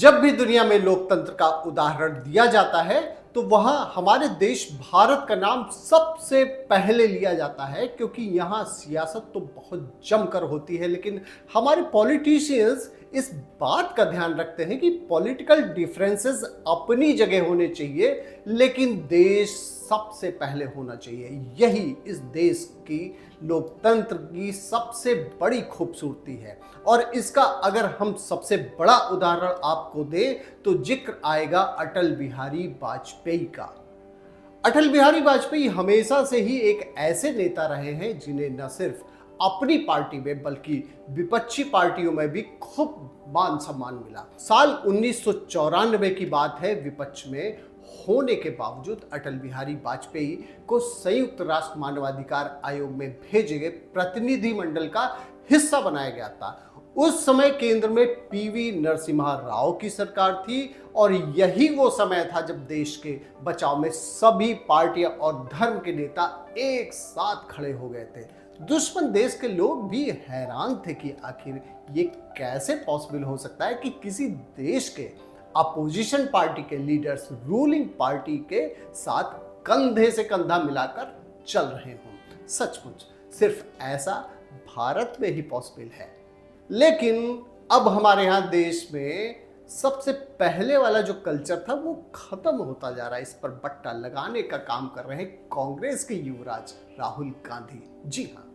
जब भी दुनिया में लोकतंत्र का उदाहरण दिया जाता है तो वहां हमारे देश भारत का नाम सबसे पहले लिया जाता है, क्योंकि यहाँ सियासत तो बहुत जमकर होती है। लेकिन हमारे पॉलिटिशियंस इस बात का ध्यान रखते हैं कि पॉलिटिकल डिफरेंसेस अपनी जगह होने चाहिए, लेकिन देश सबसे पहले होना चाहिए। यही इस देश की लोकतंत्र की सबसे बड़ी खूबसूरती है। और इसका अगर हम सबसे बड़ा उदाहरण आपको दें तो जिक्र आएगा अटल बिहारी वाजपेयी का। अटल बिहारी वाजपेयी हमेशा से ही एक ऐसे नेता रहे हैं जिन्हें न सिर्फ अपनी पार्टी में बल्कि विपक्षी पार्टियों में भी खूब मान सम्मान मिला। साल 1994 की बात है। विपक्ष में होने के बावजूद अटल बिहारी वाजपेयी को संयुक्त राष्ट्र मानवाधिकार आयोग में भेजे गए प्रतिनिधि मंडल का हिस्सा बनाया गया था। उस समय केंद्र में पीवी नरसिम्हा राव की सरकार थी और यही वो समय था जब देश के बचाव में सभी पार्टियां और धर्म के नेता एक साथ खड़े हो गए थे। दुश्मन देश के लोग भी हैरान थे कि आखिर ये कैसे पॉसिबल हो सकता है कि किसी देश के अपोजिशन पार्टी के लीडर्स रूलिंग पार्टी के साथ कंधे से कंधा मिलाकर चल रहे हों। सचमुच सिर्फ ऐसा भारत में ही पॉसिबल है। लेकिन अब हमारे यहाँ देश में सबसे पहले वाला जो कल्चर था वो खत्म होता जा रहा है। इस पर बट्टा लगाने का काम कर रहे हैं कांग्रेस के युवराज राहुल गांधी। जी हाँ,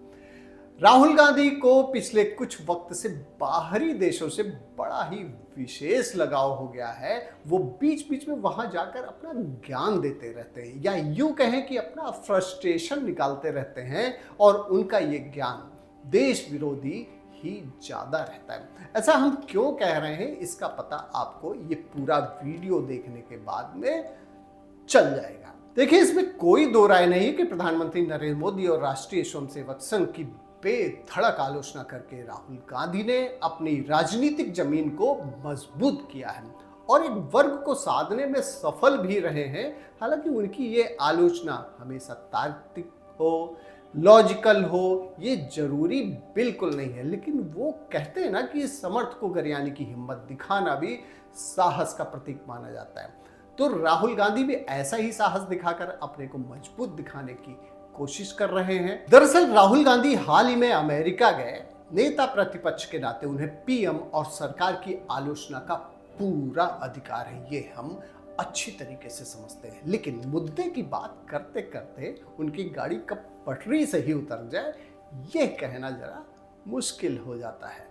राहुल गांधी को पिछले कुछ वक्त से बाहरी देशों से बड़ा ही विशेष लगाव हो गया है। वो बीच बीच में वहां जाकर अपना ज्ञान देते रहते हैं, या यूं कहें कि अपना फ्रस्ट्रेशन निकालते रहते हैं, और उनका ये ज्ञान देश विरोधी ही ज्यादा रहता है। ऐसा हम क्यों कह रहे हैं इसका पता आपको ये पूरा वीडियो देखने के बाद में चल जाएगा। देखिए, इसमें कोई दो राय नहीं है कि प्रधानमंत्री नरेंद्र मोदी और राष्ट्रीय स्वयंसेवक संघ की बेधड़क आलोचना करके राहुल गांधी ने अपनी राजनीतिक जमीन को मजबूत किया है और एक वर्ग को साधने में सफल भी रहे हैं। हालांकि उनकी ये आलोचना हमेशा तार्किक हो, लॉजिकल हो, ये जरूरी बिल्कुल नहीं है। लेकिन वो कहते हैं ना कि इस समर्थ को गरियाने की हिम्मत दिखाना भी साहस का प्रतीक माना जाता है। तो राहुल गांधी भी ऐसा ही साहस दिखाकर अपने को मजबूत दिखाने की कोशिश कर रहे हैं। दरअसल राहुल गांधी हाल ही में अमेरिका गए। नेता प्रतिपक्ष के नाते उन्हें पीएम और सरकार की आलोचना का पूरा अधिकार है, ये हम अच्छी तरीके से समझते हैं। लेकिन मुद्दे की बात करते करते उनकी गाड़ी कब पटरी से ही उतर जाए, यह कहना जरा मुश्किल हो जाता है।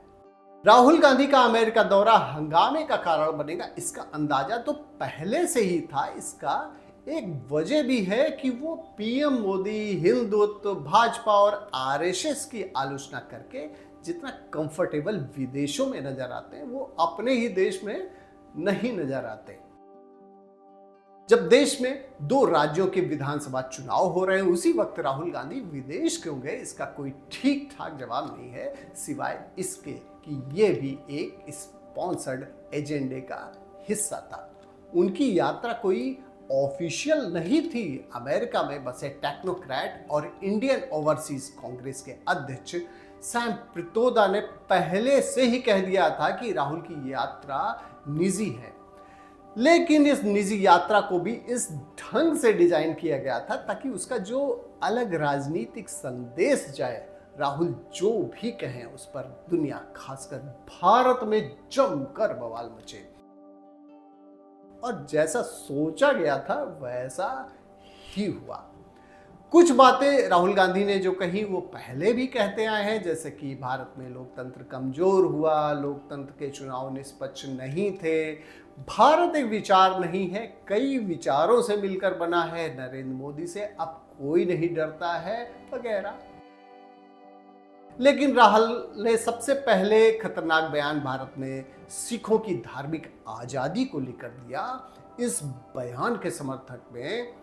राहुल गांधी का अमेरिका दौरा हंगामे का कारण बनेगा, इसका अंदाजा तो पहले से ही था। इसका एक वजह भी है कि वो पीएम मोदी, हिंदुत्व, भाजपा और आरएसएस की आलोचना करके जितना कंफर्टेबल विदेशों में नजर आते हैं, वो अपने ही देश में नहीं नजर आते। जब देश में 2 राज्यों के विधानसभा चुनाव हो रहे हैं, उसी वक्त राहुल गांधी विदेश क्यों गए, इसका कोई ठीक ठाक जवाब नहीं है, सिवाय इसके कि ये भी एक स्पॉन्सर्ड एजेंडे का हिस्सा था। उनकी यात्रा कोई ऑफिशियल नहीं थी। अमेरिका में बसे टेक्नोक्रेट और इंडियन ओवरसीज कांग्रेस के अध्यक्ष सैम पित्रोदा ने पहले से ही कह दिया था कि राहुल की यात्रा निजी है। लेकिन इस निजी यात्रा को भी इस ढंग से डिजाइन किया गया था ताकि उसका जो अलग राजनीतिक संदेश जाए, राहुल जो भी कहें उस पर दुनिया खासकर भारत में जमकर बवाल मचे। और जैसा सोचा गया था वैसा ही हुआ। कुछ बातें राहुल गांधी ने जो कही वो पहले भी कहते आए हैं, जैसे कि भारत में लोकतंत्र कमजोर हुआ, लोकतंत्र के चुनाव निष्पक्ष नहीं थे, भारत एक विचार नहीं है, कई विचारों से मिलकर बना है, नरेंद्र मोदी से अब कोई नहीं डरता है, वगैरह। लेकिन राहुल ने सबसे पहले खतरनाक बयान भारत में सिखों की धार्मिक आजादी को लेकर दिया। इस बयान के समर्थक में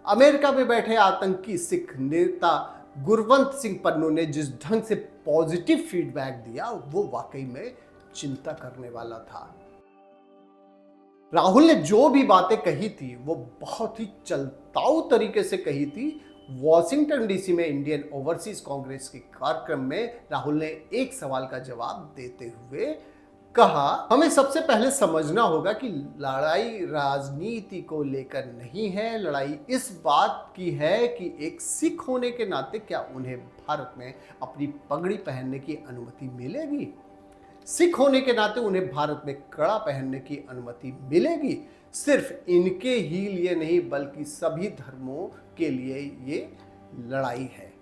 अमेरिका में बैठे आतंकी सिख नेता गुरवंत सिंह पन्नू ने जिस ढंग से पॉजिटिव फीडबैक दिया वो वाकई में चिंता करने वाला था। राहुल ने जो भी बातें कही थी वो बहुत ही चलताऊ तरीके से कही थी। वॉशिंगटन डीसी में इंडियन ओवरसीज कांग्रेस के कार्यक्रम में राहुल ने एक सवाल का जवाब देते हुए कहा, हमें सबसे पहले समझना होगा कि लड़ाई राजनीति को लेकर नहीं है, लड़ाई इस बात की है कि एक सिख होने के नाते क्या उन्हें भारत में अपनी पगड़ी पहनने की अनुमति मिलेगी। सिख होने के नाते उन्हें भारत में कड़ा पहनने की अनुमति मिलेगी। सिर्फ इनके ही लिए नहीं बल्कि सभी धर्मों के लिए ये लड़ाई है।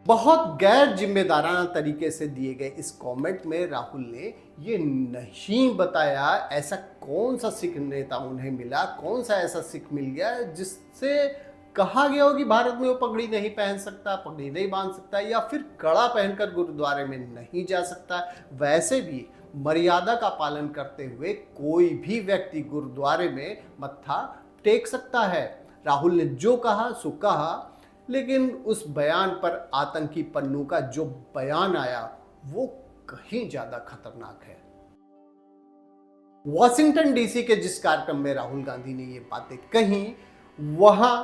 बहुत गैर जिम्मेदाराना तरीके से दिए गए इस कमेंट में राहुल ने ये नहीं बताया ऐसा कौन सा सिख नेता उन्हें मिला, कौन सा ऐसा सिख मिल गया जिससे कहा गया हो कि भारत में वो पगड़ी नहीं पहन सकता, पगड़ी नहीं बांध सकता या फिर कड़ा पहनकर गुरुद्वारे में नहीं जा सकता। वैसे भी मर्यादा का पालन करते हुए कोई भी व्यक्ति गुरुद्वारे में मत्था टेक सकता है। राहुल ने जो कहा सो कहा, लेकिन उस बयान पर आतंकी पन्नू का जो बयान आया वो कहीं ज्यादा खतरनाक है। वॉशिंगटन डीसी के जिस कार्यक्रम में राहुल गांधी ने ये बातें कही, वहां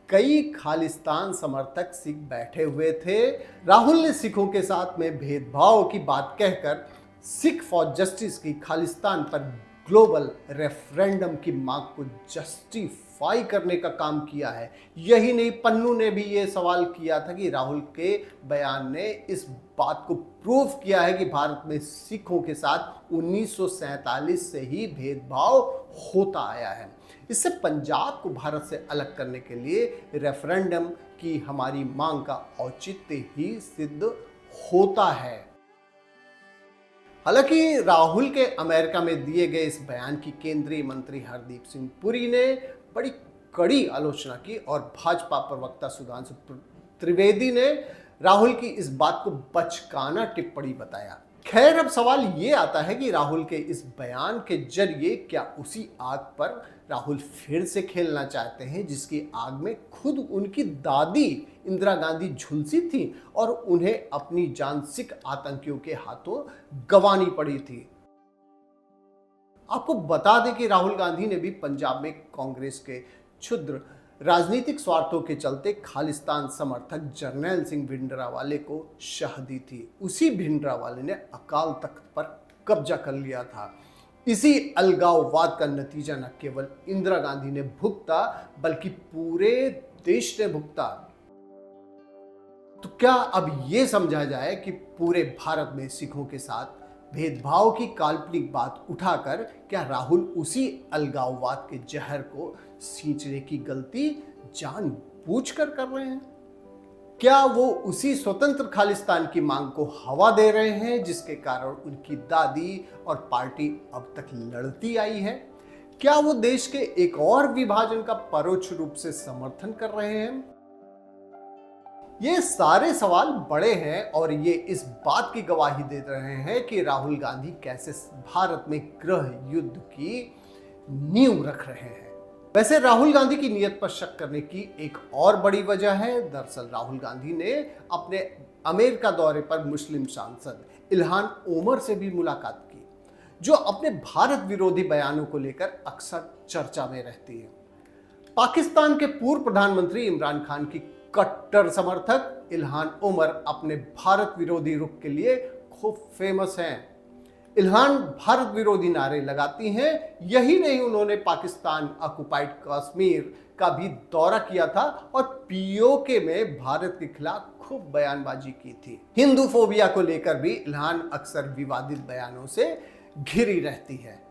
कई खालिस्तान समर्थक सिख बैठे हुए थे। राहुल ने सिखों के साथ में भेदभाव की बात कहकर सिख फॉर जस्टिस की खालिस्तान पर ग्लोबल रेफरेंडम की मांग को जस्टिफाई करने का काम किया है। यही नहीं, पन्नू ने भी ये सवाल किया था कि राहुल के बयान ने इस बात को प्रूव किया है कि भारत में सिखों के साथ 1947 से ही भेदभाव होता आया है। इससे पंजाब को भारत से अलग करने के लिए रेफरेंडम की हमारी मांग का औचित्य ही सिद्ध होता है। हालांकि राहुल के अमेरिका में दिए गए इस बयान की केंद्रीय मंत्री हरदीप सिंह पुरी ने बड़ी कड़ी आलोचना की और भाजपा प्रवक्ता सुधांशु त्रिवेदी ने राहुल की इस बात को बचकाना टिप्पणी बताया। खैर, अब सवाल ये आता है कि राहुल के इस बयान के जरिए क्या उसी आग पर राहुल फिर से खेलना चाहते हैं जिसकी आग में खुद उनकी दादी इंदिरा गांधी झुलसी थी और उन्हें अपनी जान सिख आतंकियों के हाथों गंवानी पड़ी थी। आपको बता दें कि राहुल गांधी ने भी पंजाब में कांग्रेस के क्षुद्र राजनीतिक स्वार्थों के चलते खालिस्तान समर्थक जरनैल सिंह भिंडरावाले को शह दी थी। उसी भिंडरावाले ने अकाल तख्त पर कब्जा कर लिया था। इसी अलगाववाद का नतीजा न केवल इंदिरा गांधी ने भुगता बल्कि पूरे देश ने भुगता। तो क्या अब यह समझा जाए कि पूरे भारत में सिखों के साथ भेदभाव की काल्पनिक बात उठाकर क्या राहुल उसी अलगाववाद के जहर को सींचने की गलती जानबूझकर कर रहे हैं? क्या वो उसी स्वतंत्र खालिस्तान की मांग को हवा दे रहे हैं जिसके कारण उनकी दादी और पार्टी अब तक लड़ती आई है? क्या वो देश के एक और विभाजन का परोक्ष रूप से समर्थन कर रहे हैं? ये सारे सवाल बड़े हैं और ये इस बात की गवाही दे रहे हैं कि राहुल गांधी कैसे भारत में गृह युद्ध की नींव रख रहे हैं। वैसे राहुल गांधी की नीयत पर शक करने की एक और बड़ी वजह है। दरअसल राहुल गांधी ने अपने अमेरिका दौरे पर मुस्लिम सांसद इल्हान ओमर से भी मुलाकात की, जो अपने भारत विरोधी बयानों को लेकर अक्सर चर्चा में रहती है। पाकिस्तान के पूर्व प्रधानमंत्री इमरान खान की कट्टर समर्थक इल्हान ओमर अपने भारत विरोधी रुख के लिए खूब फेमस हैं। इल्हान भारत विरोधी नारे लगाती हैं। यही नहीं, उन्होंने पाकिस्तान ऑक्युपाइड कश्मीर का भी दौरा किया था और पीओके में भारत के खिलाफ खूब बयानबाजी की थी। हिंदू फोबिया को लेकर भी इल्हान अक्सर विवादित बयानों से घिरी रहती है।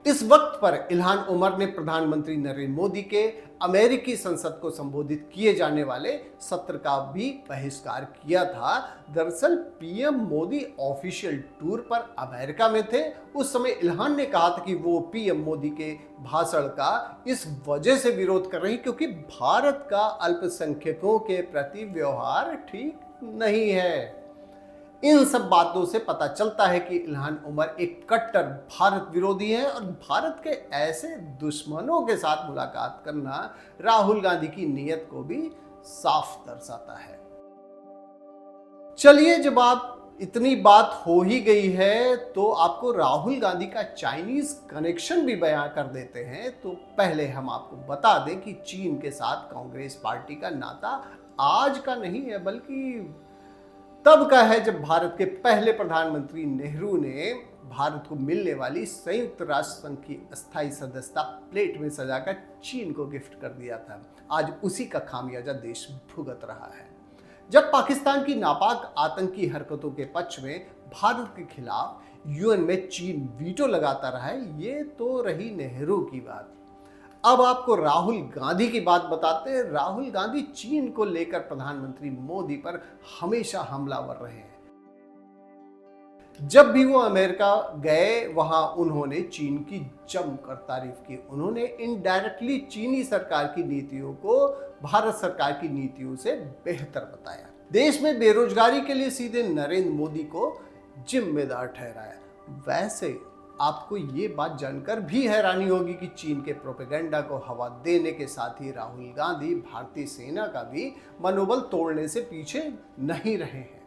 इस वक्त पर इल्हान ओमर ने प्रधानमंत्री नरेंद्र मोदी के अमेरिकी संसद को संबोधित किए जाने वाले सत्र का भी बहिष्कार किया था। दरअसल पीएम मोदी ऑफिशियल टूर पर अमेरिका में थे। उस समय इल्हान ने कहा था कि वो पीएम मोदी के भाषण का इस वजह से विरोध कर रही क्योंकि भारत का अल्पसंख्यकों के प्रति व्यवहार ठीक नहीं है। इन सब बातों से पता चलता है कि इल्हान ओमर एक कट्टर भारत विरोधी है और भारत के ऐसे दुश्मनों के साथ मुलाकात करना राहुल गांधी की नीयत को भी साफ दर्शाता है। चलिए, जब आप इतनी बात हो ही गई है तो आपको राहुल गांधी का चाइनीज कनेक्शन भी बयां कर देते हैं। तो पहले हम आपको बता दें कि चीन के साथ कांग्रेस पार्टी का नाता आज का नहीं है बल्कि तब का है जब भारत के पहले प्रधानमंत्री नेहरू ने भारत को मिलने वाली संयुक्त राष्ट्र संघ की अस्थायी सदस्यता प्लेट में सजाकर चीन को गिफ्ट कर दिया था। आज उसी का खामियाजा देश भुगत रहा है। जब पाकिस्तान की नापाक आतंकी हरकतों के पक्ष में भारत के खिलाफ यूएन में चीन वीटो लगाता रहा है, ये तो रही नेहरू की बात। अब आपको राहुल गांधी की बात बताते हैं। राहुल गांधी चीन को लेकर प्रधानमंत्री मोदी पर हमेशा हमलावर रहे हैं। जब भी वो अमेरिका गए वहां उन्होंने चीन की जमकर तारीफ की। उन्होंने इनडायरेक्टली चीनी सरकार की नीतियों को भारत सरकार की नीतियों से बेहतर बताया। देश में बेरोजगारी के लिए सीधे नरेंद्र मोदी को जिम्मेदार ठहराया। वैसे आपको ये बात जानकर भी हैरानी होगी कि चीन के प्रोपेगेंडा को हवा देने के साथ ही राहुल गांधी भारतीय सेना का भी मनोबल तोड़ने से पीछे नहीं रहे हैं।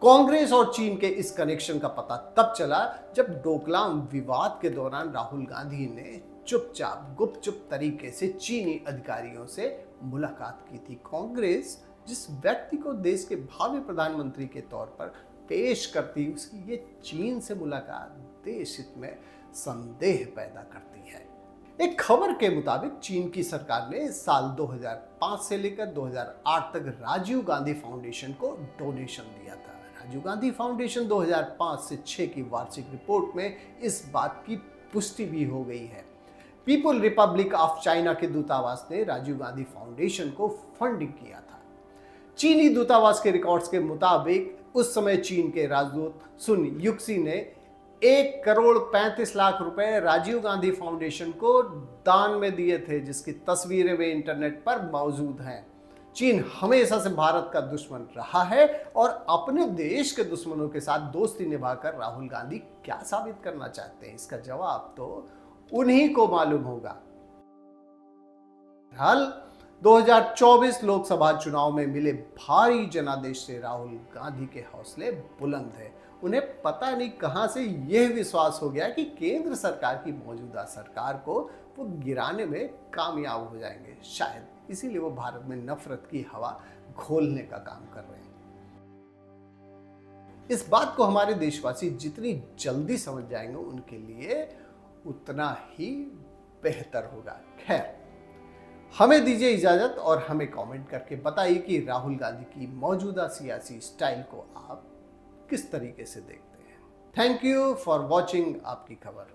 कांग्रेस और चीन के इस कनेक्शन का पता तब चला जब डोकलाम विवाद के दौरान राहुल गांधी ने चुपचाप गुपचुप तरीके से चीनी अधिकारियों से मुलाकात की थी। कांग्रेस जिस व्यक्ति को देश के भावी प्रधानमंत्री के तौर पर पेश करती, उसकी ये चीन से मुलाकात देश हित में संदेह पैदा करती है। एक खबर के मुताबिक चीन की सरकार ने साल 2005 से लेकर 2008 तक राजीव गांधी फाउंडेशन को डोनेशन दिया था। राजीव गांधी फाउंडेशन 2005 से 6 की वार्षिक रिपोर्ट में इस बात की पुष्टि भी हो गई है। पीपुल रिपब्लिक ऑफ चाइना के दूतावास ने राजीव गांधी फाउंडेशन को फंडिंग किया था। चीनी दूतावास के रिकॉर्ड्स के मुताबिक उस समय चीन के राजदूत सुन युक्सी ने 1,35,00,000 रुपए राजीव गांधी फाउंडेशन को दान में दिए थे, जिसकी तस्वीरें वे इंटरनेट पर मौजूद हैं। चीन हमेशा से भारत का दुश्मन रहा है और अपने देश के दुश्मनों के साथ दोस्ती निभाकर राहुल गांधी क्या साबित करना चाहते हैं, इसका जवाब तो उन्हीं को मालूम होगा। हाल 2024 लोकसभा चुनाव में मिले भारी जनादेश से राहुल गांधी के हौसले बुलंद हैं। उन्हें पता नहीं कहां से यह विश्वास हो गया कि केंद्र सरकार की मौजूदा सरकार को वो गिराने में कामयाब हो जाएंगे। शायद इसीलिए वो भारत में नफरत की हवा घोलने का काम कर रहे हैं। इस बात को हमारे देशवासी जितनी जल्दी समझ जाएंगे उनके लिए उतना ही बेहतर होगा। खैर, हमें दीजिए इजाजत और हमें कमेंट करके बताइए कि राहुल गांधी की मौजूदा सियासी स्टाइल को आप किस तरीके से देखते हैं। थैंक यू फॉर वॉचिंग आपकी खबर।